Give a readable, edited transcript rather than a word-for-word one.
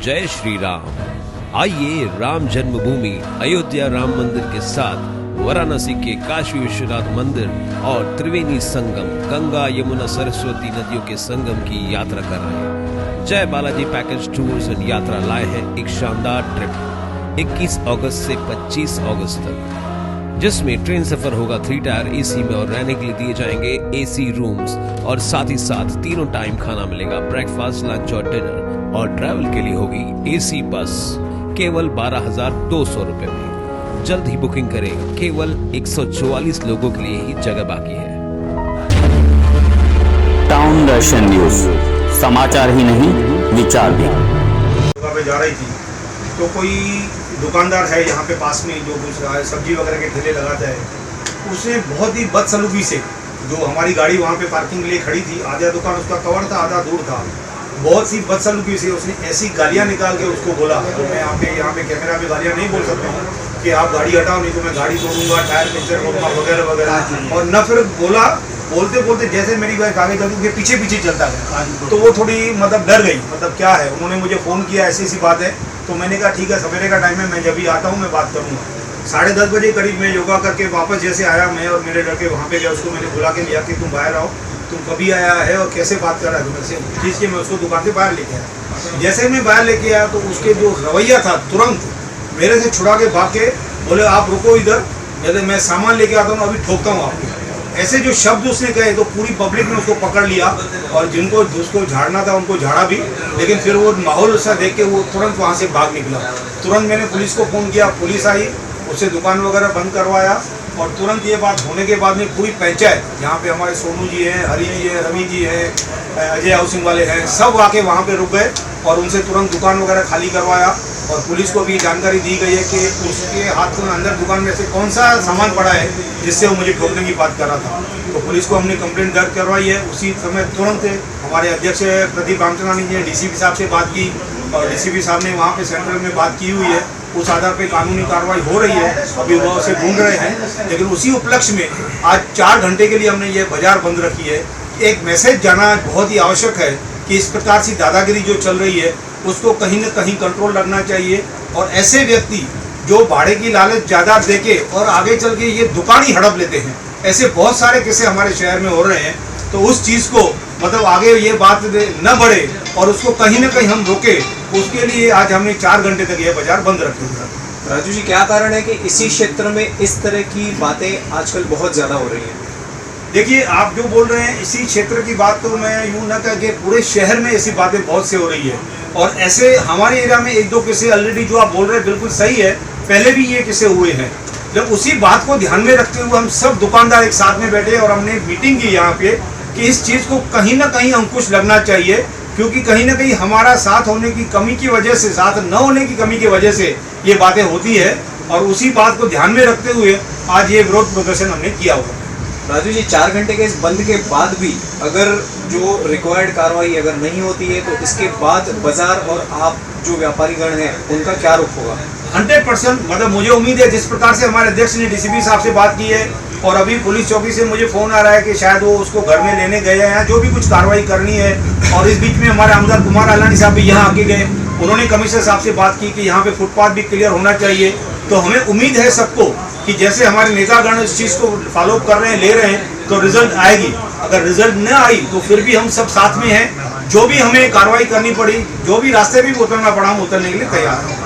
जय श्री राम। आइए राम जन्मभूमि अयोध्या राम मंदिर के साथ वाराणसी के काशी विश्वनाथ मंदिर और त्रिवेणी संगम गंगा यमुना सरस्वती नदियों के संगम की यात्रा कराएं। जय बालाजी पैकेज टूर्स एंड यात्रा लाए हैं एक शानदार ट्रिप 21 अगस्त से 25 अगस्त तक, जिसमें ट्रेन सफर होगा 3 टायर एसी में और रहने के लिए दिए जाएंगे एसी रूम्स और साथ ही साथ तीनों टाइम खाना मिलेगा, ब्रेकफास्ट, लंच और डिनर। और ट्रैवल के लिए होगी एसी बस केवल 12,200 रुपए में। जल्द ही बुकिंग करें, केवल 144 लोगों के लिए ही जगह बाकी है। टाउन दर्शन न्यूज, समाचार ही नहीं विचार भी। पे जा रही थी तो कोई दुकानदार है यहाँ पे पास में जो कुछ रहा है, सब्जी वगैरह के ठेले लगाता है, उसने बहुत ही बदसलूकी से, जो हमारी गाड़ी वहाँ पे पार्किंग के लिए खड़ी थी, आधा दुकान उसका कवर था, आधा दूर था, बहुत सी बदसलूकी से उसने ऐसी गालियाँ निकाल के उसको बोला। तो मैं यहाँ पे कैमरा पे गालियाँ नहीं बोल सकता हूँ कि आप गाड़ी हटाओ नहीं तो मैं गाड़ी तोड़ूंगा, टायर पंचर करूँगा वगैरह वगैरह। और न फिर बोला, बोलते बोलते जैसे मेरी बाइक आगे चलती के पीछे पीछे चलता गया, तो वो थोड़ी मतलब डर गई, मतलब क्या है। उन्होंने मुझे फ़ोन किया, ऐसी ऐसी बात है, तो मैंने कहा ठीक है, सवेरे का टाइम है, मैं जब भी आता हूँ मैं बात करूँगा। 10:30 बजे करीब मैं योगा करके वापस जैसे आया, मैं और मेरे लड़के वहाँ पे गया, उसको मैंने बुला के लिया कि तुम बाहर आओ, तुम कभी आया है और कैसे बात कर रहा है तुमसे, खींच के मैं उसको दुकान से बाहर लेके आया। जैसे मैं बाहर लेके आया तो उसके जो रवैया था, तुरंत मेरे से छुड़ा के भाग के बोले आप रुको इधर, जैसे मैं सामान लेके आता हूँ अभी ठोकता हूँ आपको। ऐसे जो शब्द उसने कहे तो पूरी पब्लिक ने उसको पकड़ लिया और जिनको जिसको झाड़ना था उनको झाड़ा भी, लेकिन फिर वो माहौल सा देख के वो तुरंत वहाँ से भाग निकला। तुरंत मैंने पुलिस को फ़ोन किया, पुलिस आई, उससे दुकान वगैरह बंद करवाया। और तुरंत ये बात होने के बाद में पूरी पंचायत, यहाँ पे हमारे सोनू जी हैं, हरी जी हैं, रवि जी हैं, अजय हाउसिंग वाले हैं, सब आके वहाँ पे रुक गए और उनसे तुरंत दुकान वगैरह खाली करवाया। और पुलिस को भी जानकारी दी गई है कि उसके हाथ में अंदर दुकान में से कौन सा सामान पड़ा है जिससे वो मुझे ठोकने की बात कर रहा था। तो पुलिस को हमने कंप्लेंट दर्ज करवाई है। उसी समय तुरंत हमारे अध्यक्ष प्रदीप रामचंद्रानी जी ने डीसीपी साहब से बात की और डीसीपी साहब ने वहाँ पे सेंट्रल में बात की हुई है, उस आधार पे कानूनी कार्रवाई हो रही है, अभी वो उसे ढूंढ रहे हैं। लेकिन उसी उपलक्ष्य में आज 4 घंटे के लिए हमने ये बाजार बंद रखी है। एक मैसेज जाना बहुत ही आवश्यक है कि इस प्रकार से दादागिरी जो चल रही है उसको कहीं न कहीं कंट्रोल रखना चाहिए। और ऐसे व्यक्ति जो भाड़े की लालच ज़्यादा देके और आगे चल के ये दुकान ही हड़प लेते हैं, ऐसे बहुत सारे किस्से हमारे शहर में हो रहे हैं। तो उस चीज़ को मतलब आगे ये बात न बढ़े और उसको कहीं ना कहीं हम रोके, उसके लिए आज हमने 4 घंटे तक ये बाजार बंद रखे हुए हैं। राजू जी, क्या कारण है कि इसी क्षेत्र में इस तरह की बातें आजकल बहुत ज़्यादा हो रही हैं? देखिए, आप जो बोल रहे हैं इसी क्षेत्र की बात, तो मैं यूँ न कह के पूरे शहर में ऐसी बातें बहुत से हो रही है। और ऐसे हमारे एरिया में 1-2 किस्से ऑलरेडी जो आप बोल रहे हैं बिल्कुल सही है, पहले भी ये किस्से हुए हैं। जब उसी बात को ध्यान में रखते हुए हम सब दुकानदार एक साथ में बैठे और हमने मीटिंग की यहाँ पे कि इस चीज़ को कहीं ना कहीं अंकुश लगना चाहिए, क्योंकि कहीं ना कहीं हमारा साथ होने की कमी की वजह से, साथ न होने की कमी की वजह से ये बातें होती है। और उसी बात को ध्यान में रखते हुए आज ये विरोध प्रदर्शन हमने किया हुआ। राजू जी, 4 घंटे के इस बंद के बाद भी अगर जो रिक्वायर्ड कार्रवाई अगर नहीं होती है तो इसके बाद बाजार और आप जो व्यापारी गण हैं उनका क्या रुख होगा? 100% मतलब मुझे उम्मीद है, जिस प्रकार से हमारे अध्यक्ष ने डीसीपी साहब से बात की है और अभी पुलिस चौकी से मुझे फ़ोन आ रहा है कि शायद वो उसको घर में लेने गए हैं, जो भी कुछ कार्रवाई करनी है। और इस बीच में हमारे आमदार कुमार अलानी साहब भी यहाँ आके गए, उन्होंने कमिश्नर साहब से बात की कि यहाँ पे फुटपाथ भी क्लियर होना चाहिए। तो हमें उम्मीद है सबको कि जैसे हमारे नेतागण इस चीज़ को फॉलो कर रहे हैं, ले रहे हैं, तो रिजल्ट आएगी। अगर रिजल्ट न आई तो फिर भी हम सब साथ में हैं, जो भी हमें कार्रवाई करनी पड़ी, जो भी रास्ते भी उतरना पड़ा, हम उतरने के लिए तैयार हैं।